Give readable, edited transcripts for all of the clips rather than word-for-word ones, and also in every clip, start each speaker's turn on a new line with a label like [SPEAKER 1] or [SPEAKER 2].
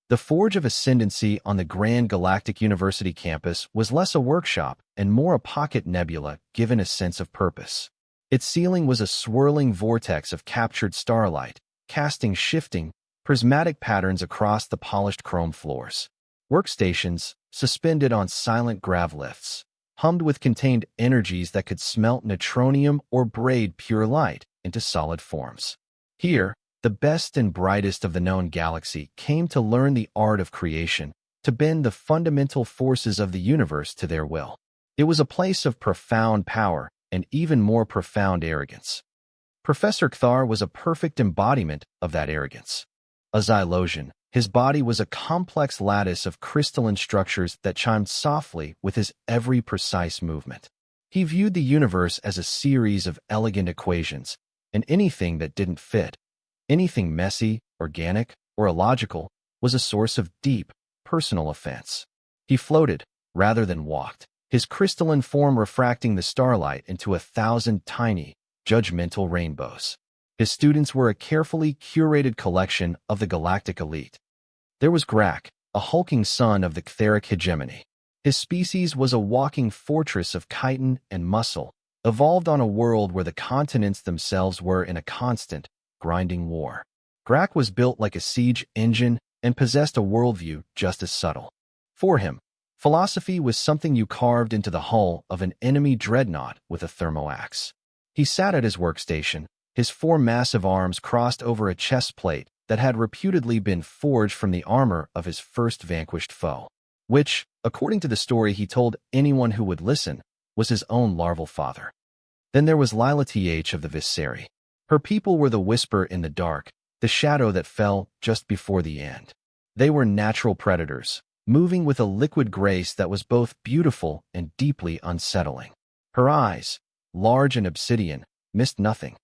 [SPEAKER 1] The Forge of Ascendancy on the Grand Galactic University campus was less a workshop and more a pocket nebula given a sense of purpose. Its ceiling was a swirling vortex of captured starlight, casting shifting, prismatic patterns across the polished chrome floors. Workstations, suspended on silent grav lifts, hummed with contained energies that could smelt neutronium or braid pure light into solid forms. Here, the best and brightest of the known galaxy came to learn the art of creation, to bend the fundamental forces of the universe to their will. It was a place of profound power and even more profound arrogance. Professor Kthar was a perfect embodiment of that arrogance. A Xylosian, his body was a complex lattice of crystalline structures that chimed softly with his every precise movement. He viewed the universe as a series of elegant equations, and anything that didn't fit, anything messy, organic, or illogical, was a source of deep, personal offense. He floated, rather than walked, his crystalline form refracting the starlight into 1,000 tiny, judgmental rainbows. His students were a carefully curated collection of the galactic elite. There was Grak, a hulking son of the Ktheric hegemony. His species was a walking fortress of chitin and muscle, evolved on a world where the continents themselves were in a constant, grinding war. Grak was built like a siege engine and possessed a worldview just as subtle. For him, philosophy was something you carved into the hull of an enemy dreadnought with a thermoaxe. He sat at his workstation, his 4 massive arms crossed over a chest plate that had reputedly been forged from the armor of his first vanquished foe, which, according to the story he told anyone who would listen, was his own larval father. Then there was Lila Th of the Visceri. Her people were the whisper in the dark, the shadow that fell just before the end. They were natural predators, moving with a liquid grace that was both beautiful and deeply unsettling. Her eyes, large and obsidian, missed nothing.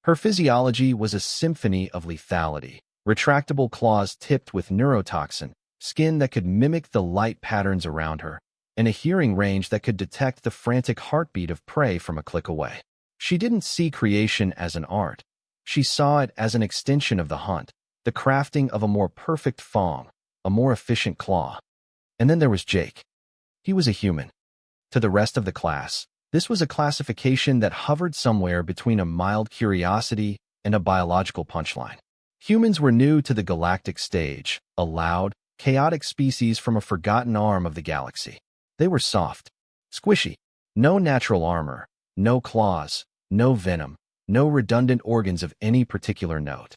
[SPEAKER 1] Her physiology was a symphony of lethality, retractable claws tipped with neurotoxin, skin that could mimic the light patterns around her, and a hearing range that could detect the frantic heartbeat of prey from a click away. She didn't see creation as an art. She saw it as an extension of the hunt, the crafting of a more perfect fang, a more efficient claw. And then there was Jake. He was a human. To the rest of the class, this was a classification that hovered somewhere between a mild curiosity and a biological punchline. Humans were new to the galactic stage, a loud, chaotic species from a forgotten arm of the galaxy. They were soft, squishy, no natural armor, no claws, no venom, no redundant organs of any particular note.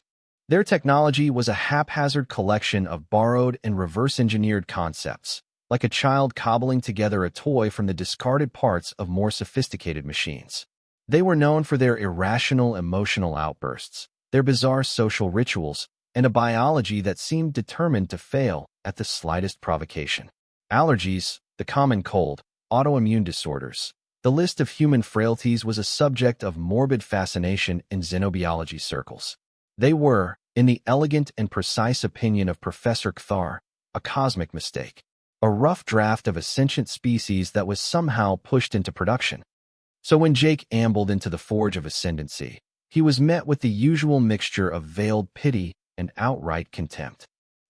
[SPEAKER 1] Their technology was a haphazard collection of borrowed and reverse-engineered concepts, like a child cobbling together a toy from the discarded parts of more sophisticated machines. They were known for their irrational emotional outbursts, their bizarre social rituals, and a biology that seemed determined to fail at the slightest provocation. Allergies, the common cold, autoimmune disorders. The list of human frailties was a subject of morbid fascination in xenobiology circles. They were, in the elegant and precise opinion of Professor Kthar, a cosmic mistake, a rough draft of a sentient species that was somehow pushed into production. So when Jake ambled into the Forge of Ascendancy, he was met with the usual mixture of veiled pity and outright contempt.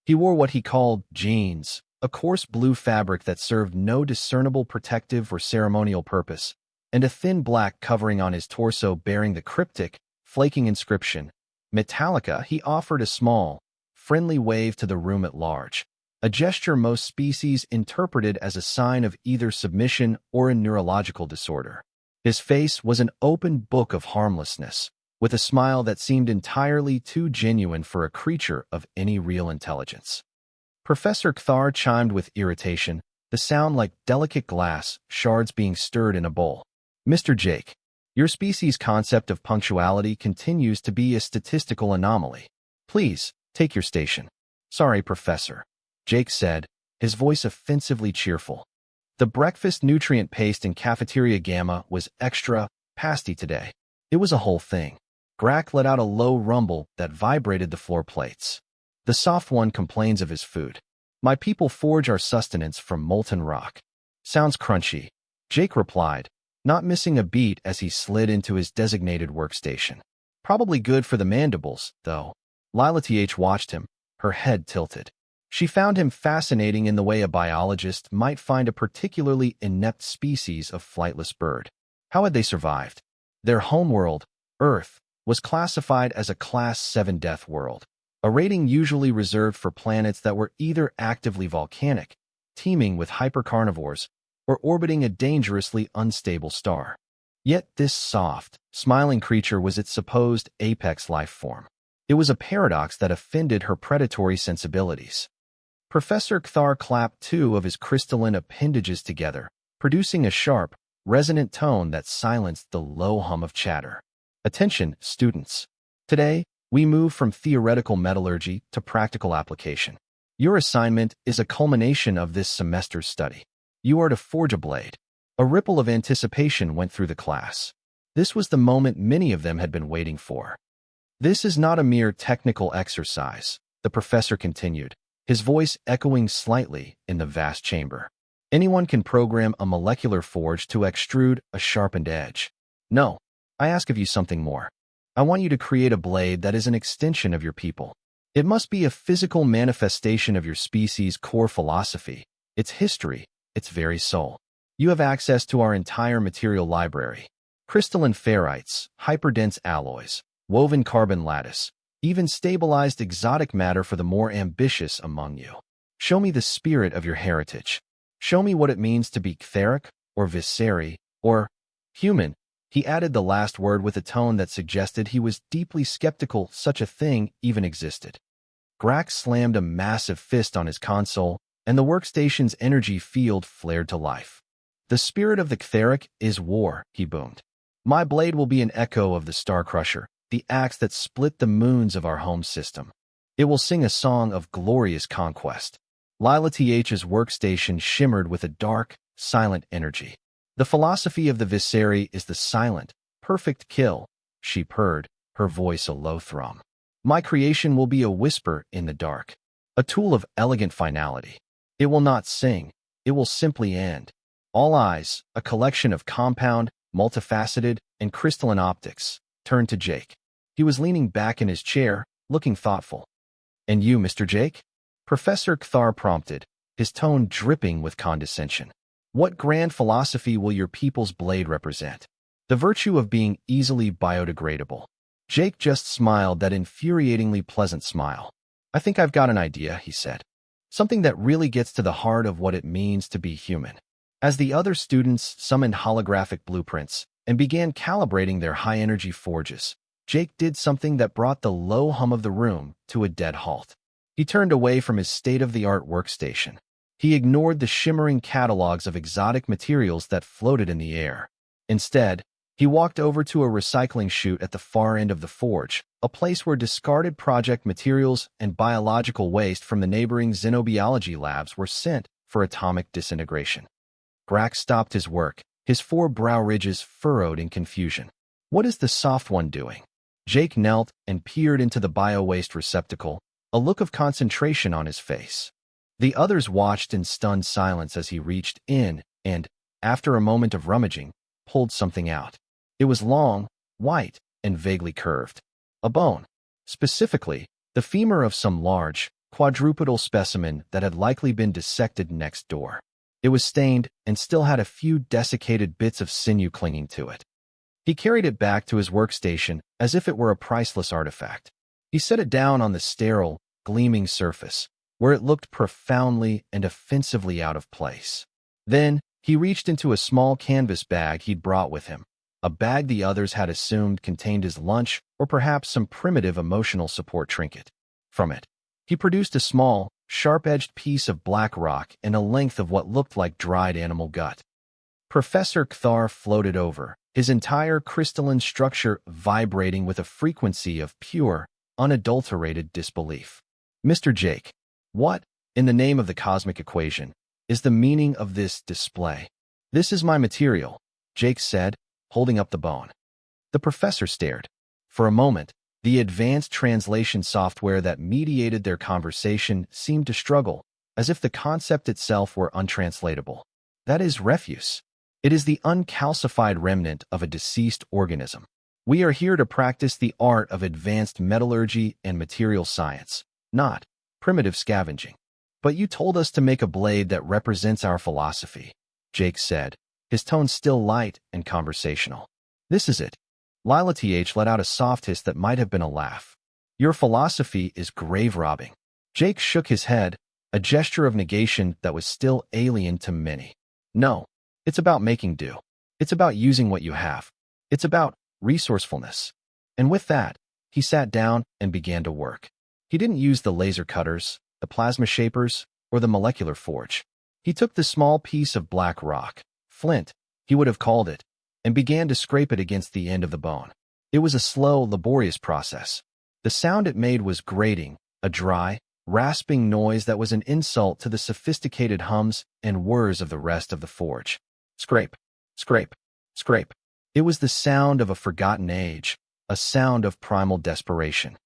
[SPEAKER 1] He wore what he called jeans, a coarse blue fabric that served no discernible protective or ceremonial purpose, and a thin black covering on his torso bearing the cryptic, flaking inscription, Metallica. He offered a small, friendly wave to the room at large, a gesture most species interpreted as a sign of either submission or a neurological disorder. His face was an open book of harmlessness, with a smile that seemed entirely too genuine for a creature of any real intelligence. Professor Kthar chimed with irritation, the sound like delicate glass shards being stirred in a bowl. Mr. Jake, your species' concept of punctuality continues to be a statistical anomaly. Please, take your station. Sorry, Professor, Jake said, his voice offensively cheerful. The breakfast nutrient paste in Cafeteria Gamma was extra pasty today. It was a whole thing. Grak let out a low rumble that vibrated the floor plates. The soft one complains of his food. My people forge our sustenance from molten rock. Sounds crunchy, Jake replied, not missing a beat as he slid into his designated workstation. Probably good for the mandibles, though. Lila Th watched him, her head tilted. She found him fascinating in the way a biologist might find a particularly inept species of flightless bird. How had they survived? Their homeworld, Earth, was classified as a Class 7 death world, a rating usually reserved for planets that were either actively volcanic, teeming with hypercarnivores, or orbiting a dangerously unstable star. Yet this soft, smiling creature was its supposed apex life form. It was a paradox that offended her predatory sensibilities. Professor Kthar clapped two of his crystalline appendages together, producing a sharp, resonant tone that silenced the low hum of chatter. Attention, students. Today, we move from theoretical metallurgy to practical application. Your assignment is a culmination of this semester's study. You are to forge a blade. A ripple of anticipation went through the class. This was the moment many of them had been waiting for. This is not a mere technical exercise, the professor continued, his voice echoing slightly in the vast chamber. Anyone can program a molecular forge to extrude a sharpened edge. No, I ask of you something more. I want you to create a blade that is an extension of your people. It must be a physical manifestation of your species' core philosophy, its history, its very soul. You have access to our entire material library. Crystalline ferrites, hyperdense alloys, woven carbon lattice, even stabilized exotic matter for the more ambitious among you. Show me the spirit of your heritage. Show me what it means to be Ktheric, or Visceri, or human. He added the last word with a tone that suggested he was deeply skeptical such a thing even existed. Grax slammed a massive fist on his console, and the workstation's energy field flared to life. The spirit of the Ktheric is war, he boomed. My blade will be an echo of the Star Crusher, the axe that split the moons of our home system. It will sing a song of glorious conquest. Lila Th's workstation shimmered with a dark, silent energy. The philosophy of the Visceri is the silent, perfect kill, she purred, her voice a low thrum. My creation will be a whisper in the dark, a tool of elegant finality. It will not sing, it will simply end. All eyes, a collection of compound, multifaceted, and crystalline optics, turned to Jake. He was leaning back in his chair, looking thoughtful. And you, Mr. Jake? Professor Kthar prompted, his tone dripping with condescension. What grand philosophy will your people's blade represent? The virtue of being easily biodegradable. Jake just smiled that infuriatingly pleasant smile. I think I've got an idea, he said. Something that really gets to the heart of what it means to be human. As the other students summoned holographic blueprints and began calibrating their high-energy forges, Jake did something that brought the low hum of the room to a dead halt. He turned away from his state-of-the-art workstation. He ignored the shimmering catalogs of exotic materials that floated in the air. Instead, he walked over to a recycling chute at the far end of the forge, a place where discarded project materials and biological waste from the neighboring xenobiology labs were sent for atomic disintegration. Grax stopped his work, his four brow ridges furrowed in confusion. What is the soft one doing? Jake knelt and peered into the bio-waste receptacle, a look of concentration on his face. The others watched in stunned silence as he reached in and, after a moment of rummaging, pulled something out. It was long, white, and vaguely curved. A bone. Specifically, the femur of some large, quadrupedal specimen that had likely been dissected next door. It was stained and still had a few desiccated bits of sinew clinging to it. He carried it back to his workstation as if it were a priceless artifact. He set it down on the sterile, gleaming surface, where it looked profoundly and offensively out of place. Then, he reached into a small canvas bag he'd brought with him, a bag the others had assumed contained his lunch or perhaps some primitive emotional support trinket. From it, he produced a small, sharp-edged piece of black rock and a length of what looked like dried animal gut. Professor Kthar floated over, his entire crystalline structure vibrating with a frequency of pure, unadulterated disbelief. Mr. Jake, what, in the name of the cosmic equation, is the meaning of this display? This is my material, Jake said, holding up the bone. The professor stared. For a moment, the advanced translation software that mediated their conversation seemed to struggle, as if the concept itself were untranslatable. That is refuse. It is the uncalcified remnant of a deceased organism. We are here to practice the art of advanced metallurgy and material science, not primitive scavenging. But you told us to make a blade that represents our philosophy, Jake said, his tone still light and conversational. This is it. Lila TH let out a soft hiss that might have been a laugh. Your philosophy is grave-robbing. Jake shook his head, a gesture of negation that was still alien to many. No, it's about making do. It's about using what you have. It's about resourcefulness. And with that, he sat down and began to work. He didn't use the laser cutters, the plasma shapers, or the molecular forge. He took the small piece of black rock, flint, he would have called it, and began to scrape it against the end of the bone. It was a slow, laborious process. The sound it made was grating, a dry, rasping noise that was an insult to the sophisticated hums and whirs of the rest of the forge. Scrape, scrape, scrape. It was the sound of a forgotten age, a sound of primal desperation.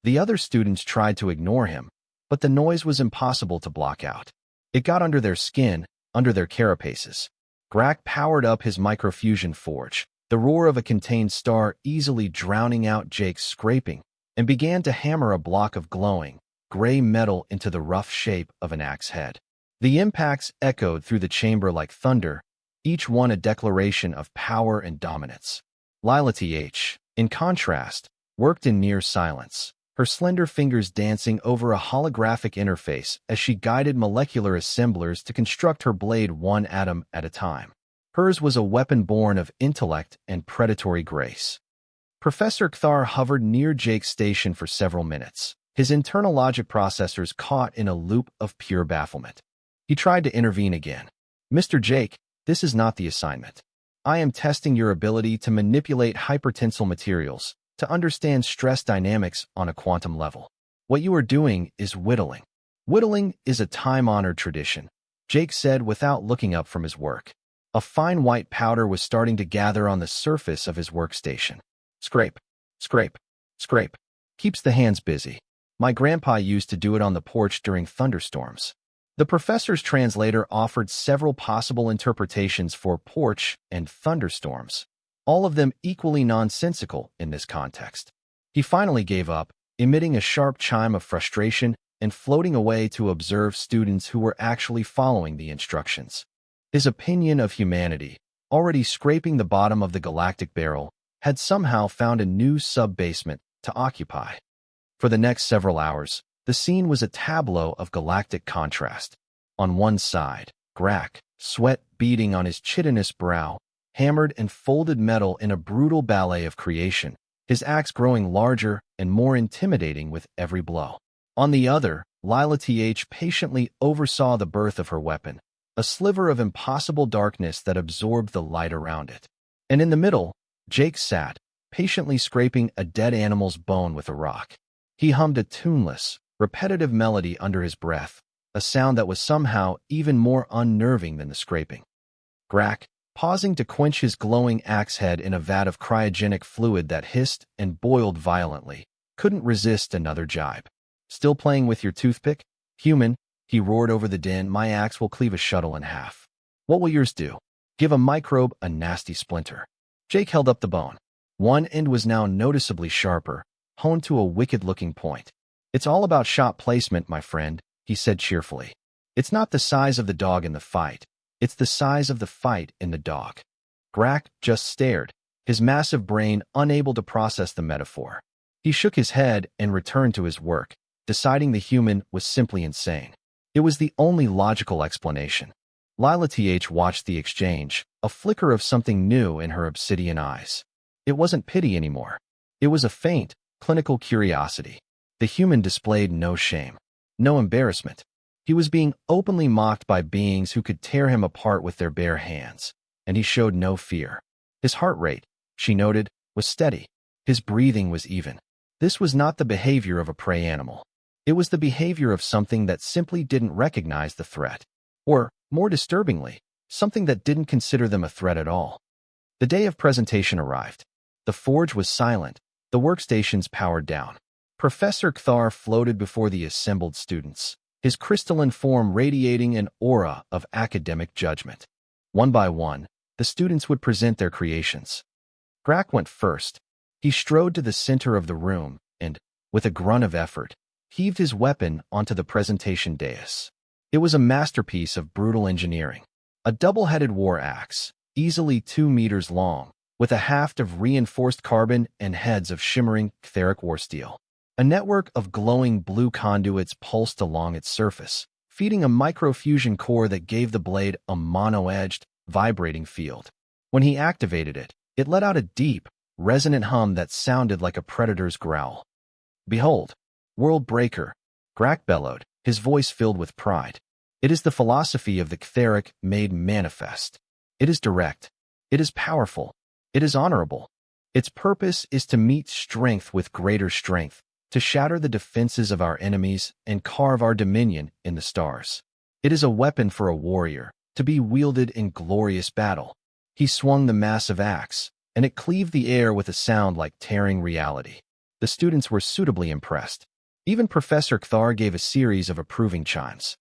[SPEAKER 1] The other students tried to ignore him, but the noise was impossible to block out. It got under their skin, under their carapaces. Grack powered up his microfusion forge, the roar of a contained star easily drowning out Jake's scraping, and began to hammer a block of glowing, gray metal into the rough shape of an axe head. The impacts echoed through the chamber like thunder, each one a declaration of power and dominance. Lila TH, in contrast, worked in near silence, her slender fingers dancing over a holographic interface as she guided molecular assemblers to construct her blade one atom at a time. Hers was a weapon born of intellect and predatory grace. Professor Kthar hovered near Jake's station for several minutes, his internal logic processors caught in a loop of pure bafflement. He tried to intervene again. Mr. Jake, this is not the assignment. I am testing your ability to manipulate hypertensile materials, to understand stress dynamics on a quantum level. What you are doing is whittling. Whittling is a time-honored tradition, Jake said without looking up from his work. A fine white powder was starting to gather on the surface of his workstation. Scrape, scrape, scrape. Keeps the hands busy. My grandpa used to do it on the porch during thunderstorms. The professor's translator offered several possible interpretations for porch and thunderstorms, all of them equally nonsensical in this context. He finally gave up, emitting a sharp chime of frustration and floating away to observe students who were actually following the instructions. His opinion of humanity, already scraping the bottom of the galactic barrel, had somehow found a new sub-basement to occupy. For the next several hours, the scene was a tableau of galactic contrast. On one side, Grack, sweat beading on his chitinous brow, hammered and folded metal in a brutal ballet of creation, his axe growing larger and more intimidating with every blow. On the other, Lila TH patiently oversaw the birth of her weapon, a sliver of impossible darkness that absorbed the light around it. And in the middle, Jake sat, patiently scraping a dead animal's bone with a rock. He hummed a tuneless, repetitive melody under his breath, a sound that was somehow even more unnerving than the scraping. Grack, pausing to quench his glowing axe head in a vat of cryogenic fluid that hissed and boiled violently, couldn't resist another jibe. Still playing with your toothpick? Human, he roared over the din, my axe will cleave a shuttle in half. What will yours do? Give a microbe a nasty splinter. Jake held up the bone. One end was now noticeably sharper, honed to a wicked-looking point. It's all about shot placement, my friend, he said cheerfully. It's not the size of the dog in the fight. It's the size of the fight in the dog. Grack just stared, his massive brain unable to process the metaphor. He shook his head and returned to his work, deciding the human was simply insane. It was the only logical explanation. Lila TH watched the exchange, a flicker of something new in her obsidian eyes. It wasn't pity anymore. It was a faint, clinical curiosity. The human displayed no shame, no embarrassment. He was being openly mocked by beings who could tear him apart with their bare hands, and he showed no fear. His heart rate, she noted, was steady. His breathing was even. This was not the behavior of a prey animal. It was the behavior of something that simply didn't recognize the threat. Or, more disturbingly, something that didn't consider them a threat at all. The day of presentation arrived. The forge was silent, the workstations powered down. Professor Kthar floated before the assembled students, his crystalline form radiating an aura of academic judgment. One by one, the students would present their creations. Grack went first. He strode to the center of the room and, with a grunt of effort, heaved his weapon onto the presentation dais. It was a masterpiece of brutal engineering. A double-headed war axe, easily 2 meters long, with a haft of reinforced carbon and heads of shimmering etheric war steel. A network of glowing blue conduits pulsed along its surface, feeding a microfusion core that gave the blade a mono-edged, vibrating field. When he activated it, it let out a deep, resonant hum that sounded like a predator's growl. "Behold, World Breaker," Grak bellowed, his voice filled with pride. "It is the philosophy of the etheric made manifest. It is direct. It is powerful. It is honorable. Its purpose is to meet strength with greater strength, to shatter the defenses of our enemies and carve our dominion in the stars. It is a weapon for a warrior, to be wielded in glorious battle." He swung the massive axe, and it cleaved the air with a sound like tearing reality. The students were suitably impressed. Even Professor Kthar gave a series of approving chimes.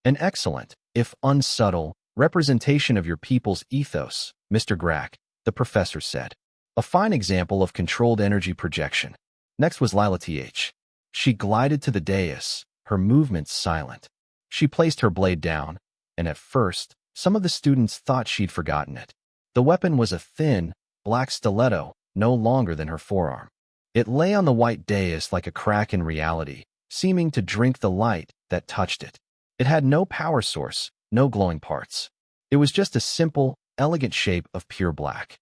[SPEAKER 1] "An excellent, if unsubtle, representation of your people's ethos, Mr. Grak," the professor said. "A fine example of controlled energy projection." Next was Lila Th. She glided to the dais, her movements silent. She placed her blade down, and at first, some of the students thought she'd forgotten it. The weapon was a thin, black stiletto, no longer than her forearm. It lay on the white dais like a crack in reality, seeming to drink the light that touched it. It had no power source, no glowing parts. It was just a simple, elegant shape of pure black.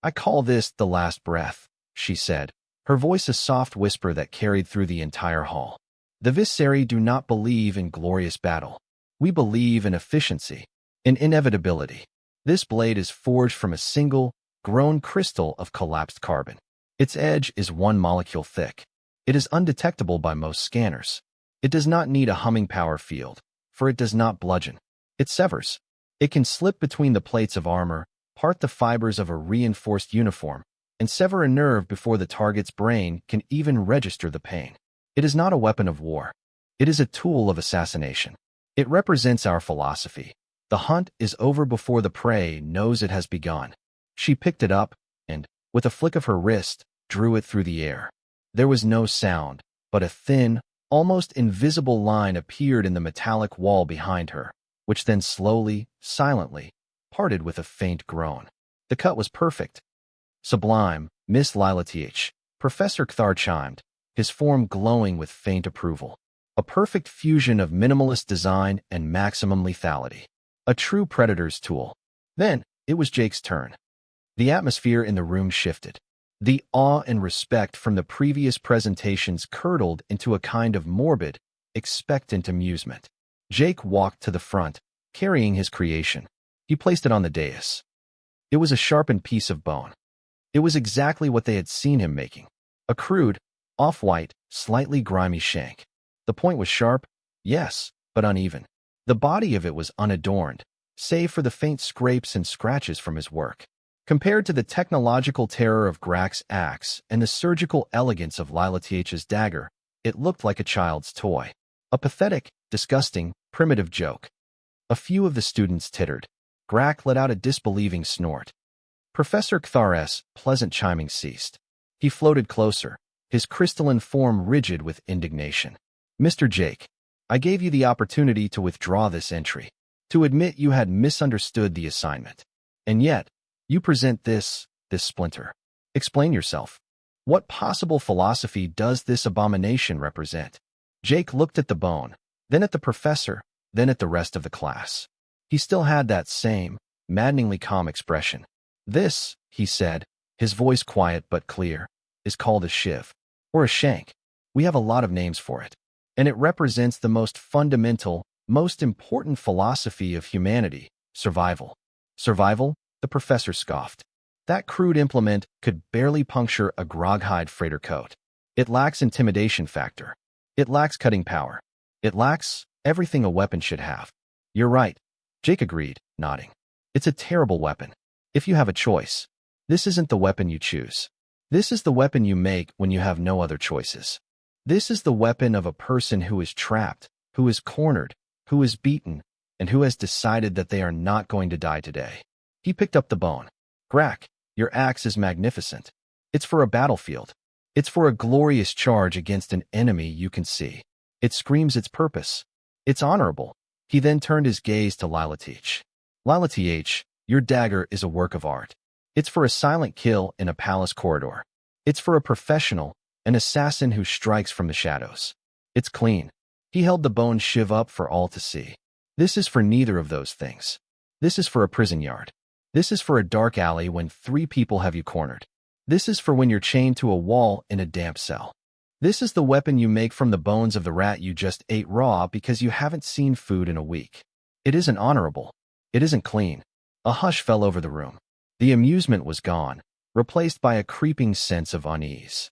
[SPEAKER 1] "I call this the last breath," she said, her voice a soft whisper that carried through the entire hall. "The Visceri do not believe in glorious battle. We believe in efficiency, in inevitability. This blade is forged from a single, grown crystal of collapsed carbon. Its edge is 1 molecule thick. It is undetectable by most scanners. It does not need a humming power field, for it does not bludgeon. It severs. It can slip between the plates of armor, part the fibers of a reinforced uniform, and sever a nerve before the target's brain can even register the pain. It is not a weapon of war. It is a tool of assassination. It represents our philosophy. The hunt is over before the prey knows it has begun." She picked it up and, with a flick of her wrist, drew it through the air. There was no sound, but a thin, almost invisible line appeared in the metallic wall behind her, which then slowly, silently, parted with a faint groan. The cut was perfect. "Sublime, Miss Lila Th." Professor Kthar chimed, his form glowing with faint approval. "A perfect fusion of minimalist design and maximum lethality. A true predator's tool." Then, it was Jake's turn. The atmosphere in the room shifted. The awe and respect from the previous presentations curdled into a kind of morbid, expectant amusement. Jake walked to the front, carrying his creation. He placed it on the dais. It was a sharpened piece of bone. It was exactly what they had seen him making. A crude, off-white, slightly grimy shank. The point was sharp, yes, but uneven. The body of it was unadorned, save for the faint scrapes and scratches from his work. Compared to the technological terror of Grak's axe and the surgical elegance of Lila Th's dagger, it looked like a child's toy. A pathetic, disgusting, primitive joke. A few of the students tittered. Grak let out a disbelieving snort. Professor Kthar's pleasant chiming ceased. He floated closer, his crystalline form rigid with indignation. "Mr. Jake, I gave you the opportunity to withdraw this entry, to admit you had misunderstood the assignment. And yet, you present this splinter. Explain yourself. What possible philosophy does this abomination represent?" Jake looked at the bone, then at the professor, then at the rest of the class. He still had that same, maddeningly calm expression. "This," he said, his voice quiet but clear, "is called a shiv, or a shank. We have a lot of names for it. And it represents the most fundamental, most important philosophy of humanity, survival." "Survival?" the professor scoffed. "That crude implement could barely puncture a groghide freighter coat. It lacks intimidation factor. It lacks cutting power. It lacks everything a weapon should have." "You're right," Jake agreed, nodding. "It's a terrible weapon. If you have a choice, this isn't the weapon you choose. This is the weapon you make when you have no other choices. This is the weapon of a person who is trapped, who is cornered, who is beaten, and who has decided that they are not going to die today." He picked up the bone. "Grak, your axe is magnificent. It's for a battlefield. It's for a glorious charge against an enemy you can see. It screams its purpose. It's honorable. He then turned his gaze to Lila Teach. Lila Th, your dagger is a work of art. It's for a silent kill in a palace corridor. It's for a professional, an assassin who strikes from the shadows. It's clean. He held the bone shiv up for all to see. This is for neither of those things. This is for a prison yard. This is for a dark alley when 3 people have you cornered. This is for when you're chained to a wall in a damp cell. This is the weapon you make from the bones of the rat you just ate raw because you haven't seen food in a week. It isn't honorable. It isn't clean. A hush fell over the room. The amusement was gone, replaced by a creeping sense of unease.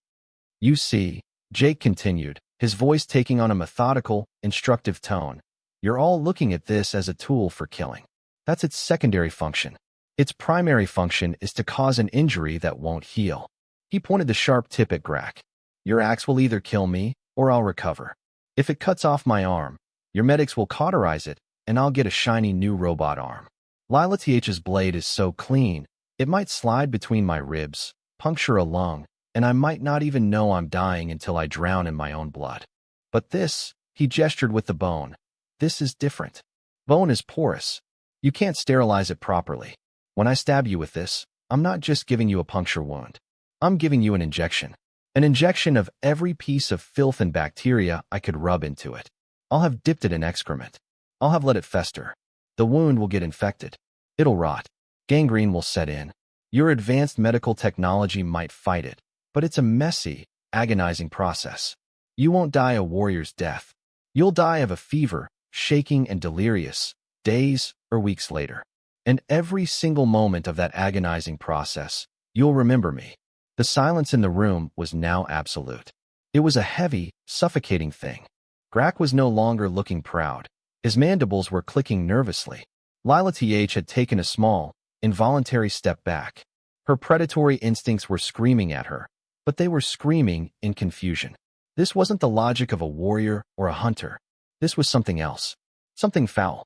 [SPEAKER 1] You see, Jake continued, his voice taking on a methodical, instructive tone, you're all looking at this as a tool for killing. That's its secondary function. Its primary function is to cause an injury that won't heal. He pointed the sharp tip at Grak. Your axe will either kill me, or I'll recover. If it cuts off my arm, your medics will cauterize it, and I'll get a shiny new robot arm. Lila Th's blade is so clean, it might slide between my ribs, puncture a lung, and I might not even know I'm dying until I drown in my own blood. But this, he gestured with the bone, this is different. Bone is porous. You can't sterilize it properly. When I stab you with this, I'm not just giving you a puncture wound. I'm giving you an injection. An injection of every piece of filth and bacteria I could rub into it. I'll have dipped it in excrement. I'll have let it fester. The wound will get infected. It'll rot. Gangrene will set in. Your advanced medical technology might fight it, but it's a messy, agonizing process. You won't die a warrior's death. You'll die of a fever, shaking and delirious, days or weeks later. And every single moment of that agonizing process, you'll remember me. The silence in the room was now absolute. It was a heavy, suffocating thing. Grak was no longer looking proud. His mandibles were clicking nervously. Lila Th had taken a small, involuntary step back. Her predatory instincts were screaming at her, but they were screaming in confusion. This wasn't the logic of a warrior or a hunter. This was something else. Something foul.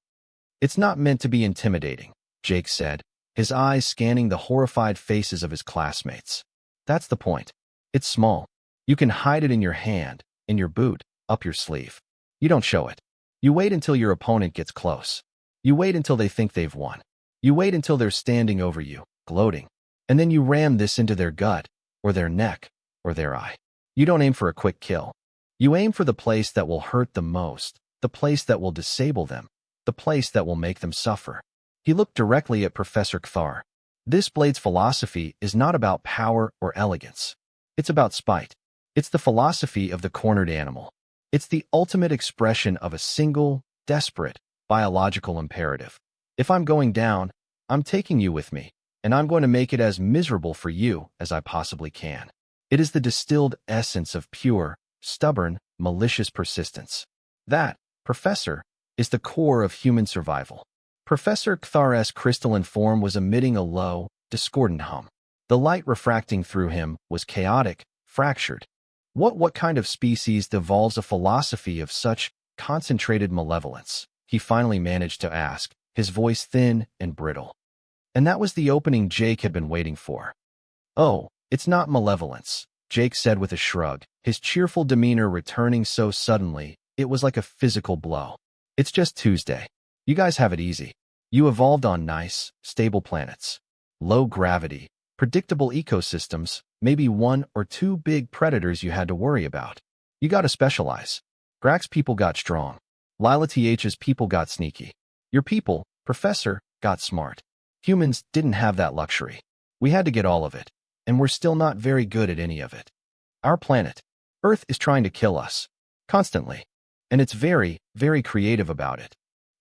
[SPEAKER 1] It's not meant to be intimidating, Jake said, his eyes scanning the horrified faces of his classmates. That's the point. It's small. You can hide it in your hand, in your boot, up your sleeve. You don't show it. You wait until your opponent gets close. You wait until they think they've won. You wait until they're standing over you, gloating. And then you ram this into their gut, or their neck, or their eye. You don't aim for a quick kill. You aim for the place that will hurt the most, the place that will disable them, the place that will make them suffer. He looked directly at Professor Kthar. This blade's philosophy is not about power or elegance. It's about spite. It's the philosophy of the cornered animal. It's the ultimate expression of a single, desperate, biological imperative. If I'm going down, I'm taking you with me, and I'm going to make it as miserable for you as I possibly can. It is the distilled essence of pure, stubborn, malicious persistence. That, Professor, is the core of human survival. Professor Kthar's crystalline form was emitting a low, discordant hum. The light refracting through him was chaotic, fractured. What kind of species devolves a philosophy of such concentrated malevolence? He finally managed to ask, his voice thin and brittle. And that was the opening Jake had been waiting for. Oh, it's not malevolence, Jake said with a shrug, his cheerful demeanor returning so suddenly, it was like a physical blow. It's just Tuesday. You guys have it easy. You evolved on nice, stable planets. Low gravity, predictable ecosystems, maybe 1 or 2 big predators you had to worry about. You gotta specialize. Grak's people got strong. Lila Th's people got sneaky. Your people, Professor, got smart. Humans didn't have that luxury. We had to get all of it, and we're still not very good at any of it. Our planet, Earth, is trying to kill us. Constantly. And it's very, very creative about it.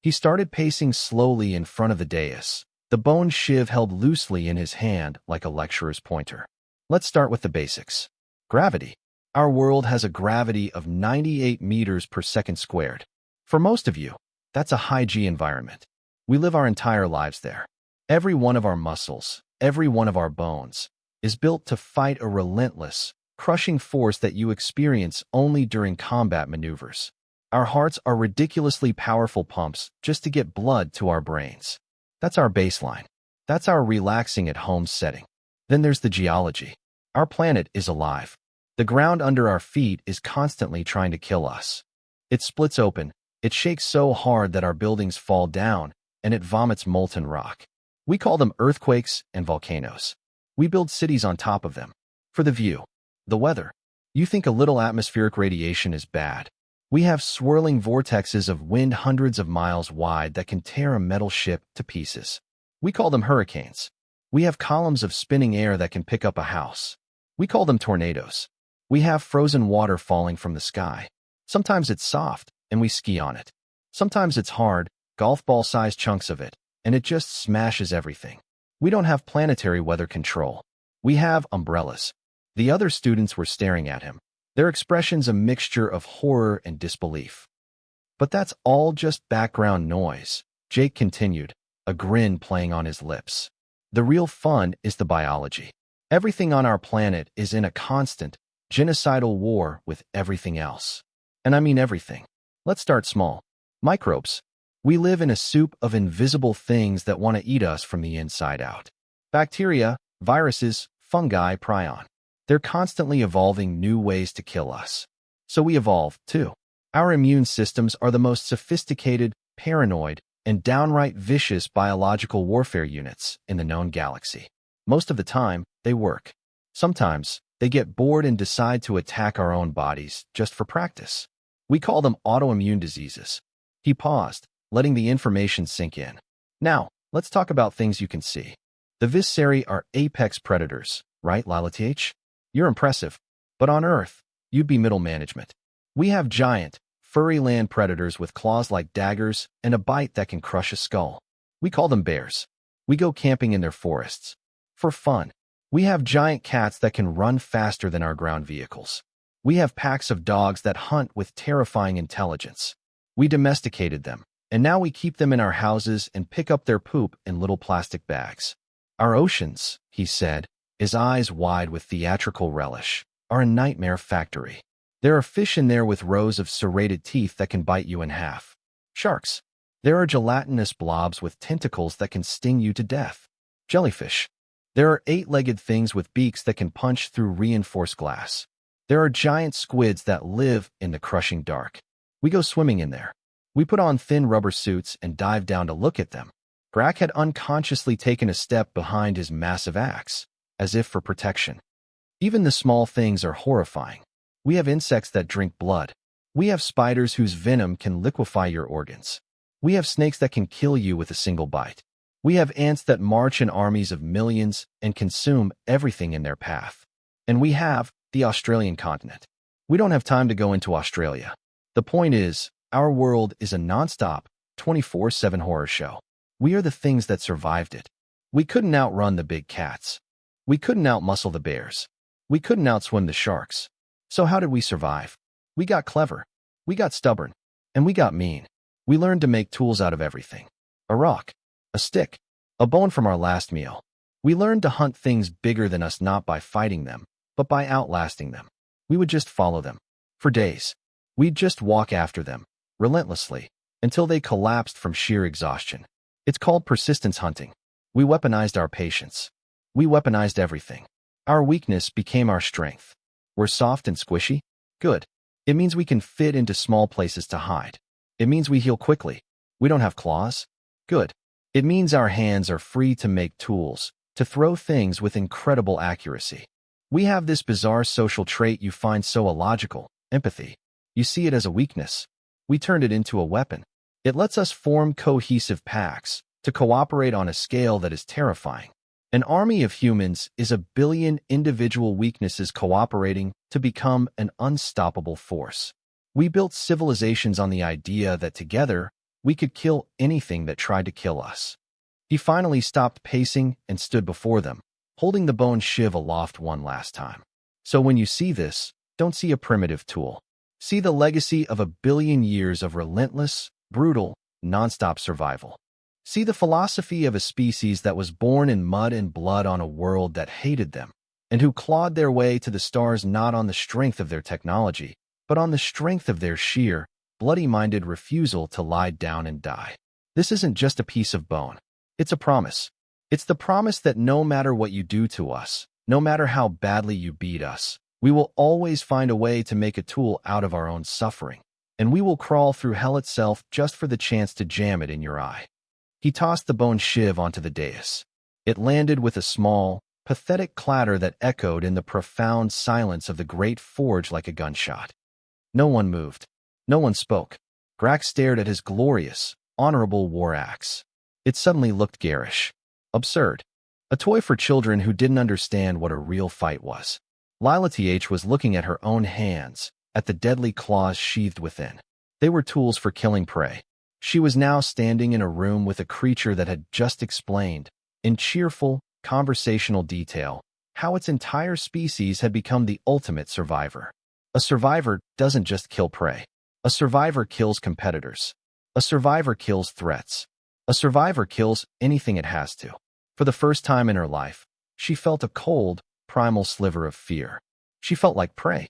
[SPEAKER 1] He started pacing slowly in front of the dais, the bone shiv held loosely in his hand like a lecturer's pointer. Let's start with the basics. Gravity. Our world has a gravity of 98 meters per second squared. For most of you, that's a high-G environment. We live our entire lives there. Every one of our muscles, every one of our bones, is built to fight a relentless, crushing force that you experience only during combat maneuvers. Our hearts are ridiculously powerful pumps just to get blood to our brains. That's our baseline. That's our relaxing at home setting. Then there's the geology. Our planet is alive. The ground under our feet is constantly trying to kill us. It splits open, it shakes so hard that our buildings fall down, and it vomits molten rock. We call them earthquakes and volcanoes. We build cities on top of them. For the view. The weather. You think a little atmospheric radiation is bad. We have swirling vortexes of wind hundreds of miles wide that can tear a metal ship to pieces. We call them hurricanes. We have columns of spinning air that can pick up a house. We call them tornadoes. We have frozen water falling from the sky. Sometimes it's soft, and we ski on it. Sometimes it's hard, golf ball-sized chunks of it, and it just smashes everything. We don't have planetary weather control. We have umbrellas. The other students were staring at him, their expressions a mixture of horror and disbelief. But that's all just background noise, Jake continued, a grin playing on his lips. The real fun is the biology. Everything on our planet is in a constant, genocidal war with everything else. And I mean everything. Let's start small. Microbes. We live in a soup of invisible things that want to eat us from the inside out. Bacteria, viruses, fungi, prion. They're constantly evolving new ways to kill us. So we evolve, too. Our immune systems are the most sophisticated, paranoid, and downright vicious biological warfare units in the known galaxy. Most of the time, they work. Sometimes, they get bored and decide to attack our own bodies just for practice. We call them autoimmune diseases. He paused, letting the information sink in. Now, let's talk about things you can see. The visceri are apex predators, right, Lalath? You're impressive. But on Earth, you'd be middle management. We have giant, furry land predators with claws like daggers and a bite that can crush a skull. We call them bears. We go camping in their forests. For fun. We have giant cats that can run faster than our ground vehicles. We have packs of dogs that hunt with terrifying intelligence. We domesticated them, and now we keep them in our houses and pick up their poop in little plastic bags. Our oceans, he said, his eyes wide with theatrical relish, are a nightmare factory. There are fish in there with rows of serrated teeth that can bite you in half. Sharks. There are gelatinous blobs with tentacles that can sting you to death. Jellyfish. There are 8-legged things with beaks that can punch through reinforced glass. There are giant squids that live in the crushing dark. We go swimming in there. We put on thin rubber suits and dive down to look at them. Grak had unconsciously taken a step behind his massive axe, as if for protection. Even the small things are horrifying. We have insects that drink blood. We have spiders whose venom can liquefy your organs. We have snakes that can kill you with a single bite. We have ants that march in armies of millions and consume everything in their path. And we have the Australian continent. We don't have time to go into Australia. The point is, our world is a non-stop, 24/7 horror show. We are the things that survived it. We couldn't outrun the big cats. We couldn't outmuscle the bears. We couldn't outswim the sharks. So how did we survive? We got clever. We got stubborn. And we got mean. We learned to make tools out of everything. A rock. A stick. A bone from our last meal. We learned to hunt things bigger than us not by fighting them, but by outlasting them. We would just follow them. For days. We'd just walk after them, relentlessly, until they collapsed from sheer exhaustion. It's called persistence hunting. We weaponized our patience. We weaponized everything. Our weakness became our strength. We're soft and squishy? Good. It means we can fit into small places to hide. It means we heal quickly. We don't have claws? Good. It means our hands are free to make tools, to throw things with incredible accuracy. We have this bizarre social trait you find so illogical, empathy. You see it as a weakness. We turned it into a weapon. It lets us form cohesive packs, to cooperate on a scale that is terrifying. An army of humans is a billion individual weaknesses cooperating to become an unstoppable force. We built civilizations on the idea that together, we could kill anything that tried to kill us. He finally stopped pacing and stood before them, holding the bone shiv aloft one last time. So when you see this, don't see a primitive tool. See the legacy of 1 billion years of relentless, brutal, nonstop survival. See the philosophy of a species that was born in mud and blood on a world that hated them, and who clawed their way to the stars not on the strength of their technology, but on the strength of their sheer, bloody-minded refusal to lie down and die. This isn't just a piece of bone. It's a promise. It's the promise that no matter what you do to us, no matter how badly you beat us, We will always find a way to make a tool out of our own suffering, and we will crawl through hell itself just for the chance to jam it in your eye. He tossed the bone shiv onto the dais. It landed with a small, pathetic clatter that echoed in the profound silence of the great forge like a gunshot. No one moved. No one spoke. Grax stared at his glorious, honorable war axe. It suddenly looked garish. Absurd. A toy for children who didn't understand what a real fight was. Lila Th was looking at her own hands, at the deadly claws sheathed within. They were tools for killing prey. She was now standing in a room with a creature that had just explained, in cheerful, conversational detail, how its entire species had become the ultimate survivor. A survivor doesn't just kill prey. A survivor kills competitors. A survivor kills threats. A survivor kills anything it has to. For the first time in her life, she felt a cold, primal sliver of fear. She felt like prey.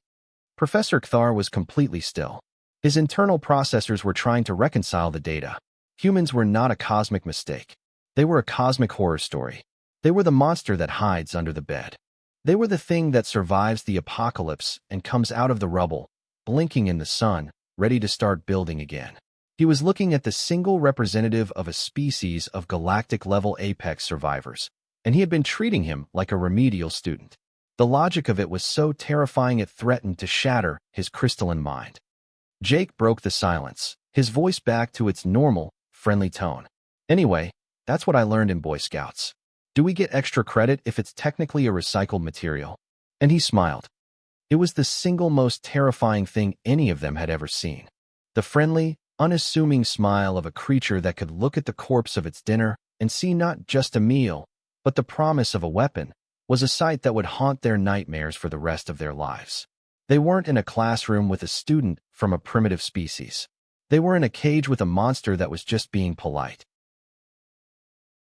[SPEAKER 1] Professor Kthar was completely still. His internal processors were trying to reconcile the data. Humans were not a cosmic mistake. They were a cosmic horror story. They were the monster that hides under the bed. They were the thing that survives the apocalypse and comes out of the rubble, blinking in the sun, ready to start building again. He was looking at the single representative of a species of galactic-level apex survivors, and he had been treating him like a remedial student. The logic of it was so terrifying it threatened to shatter his crystalline mind. Jake broke the silence, his voice back to its normal, friendly tone. Anyway, that's what I learned in Boy Scouts. Do we get extra credit if it's technically a recycled material? And he smiled. It was the single most terrifying thing any of them had ever seen. The friendly, unassuming smile of a creature that could look at the corpse of its dinner and see not just a meal, but the promise of a weapon, was a sight that would haunt their nightmares for the rest of their lives. They weren't in a classroom with a student from a primitive species. They were in a cage with a monster that was just being polite.